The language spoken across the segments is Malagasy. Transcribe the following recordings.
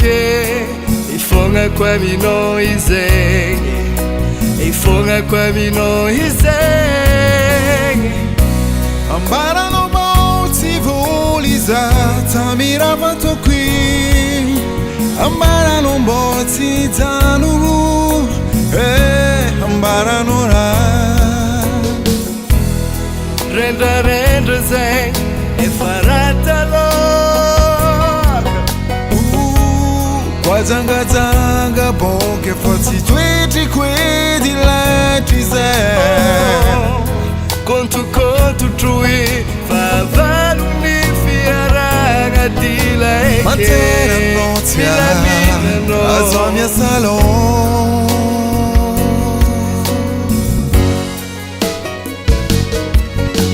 que ifonga kwa mino izenge, ifonga kwa mino izenge. Ambara no bauti voliza tamira vanto qui. Ambara no bauti tanuru, ambara no ra. Renda renda zeng e farata lo. Zanga zanga bonke forti tweti kwedi lati zeng. Contu trui favalu ni fiaraga di lei. Matera nozia a sua mia salon.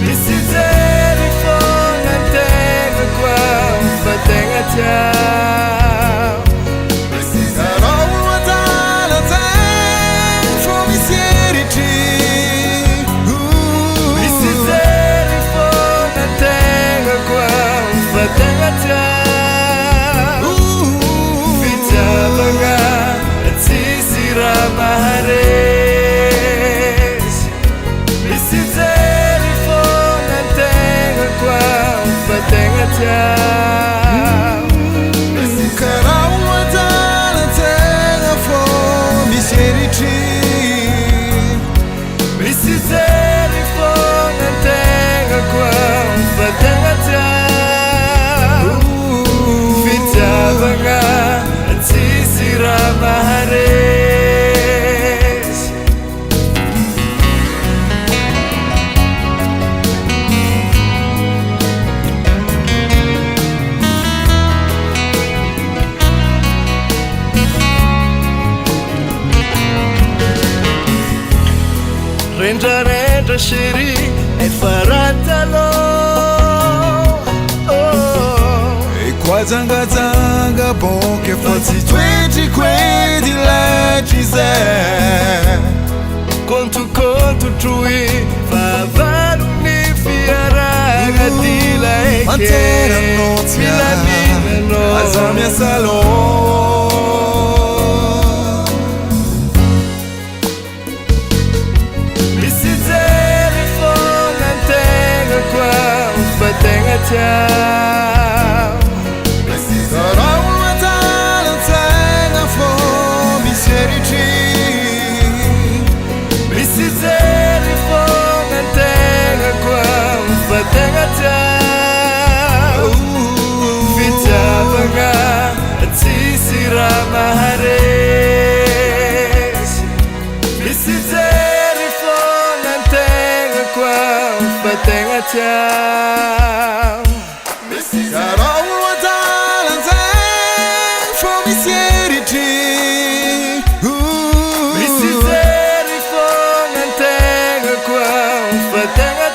Mi si zeri fona tenga qua fatenga tia. Renda renda shiri e faratalo. E qua zanga zanga bonke forti tweti kwedi lati zeng. Contu trui favalu ni fiaraga di lei. Matera nozia a sua mia salon. Tenga ciao. Sarà una tala tenga for mi serici. Mi si zeri fonga tenga qua tenga ciao. Ficha banga sisira mahares. Mi si zeri fonga tenga qua tenga ciao. Tenga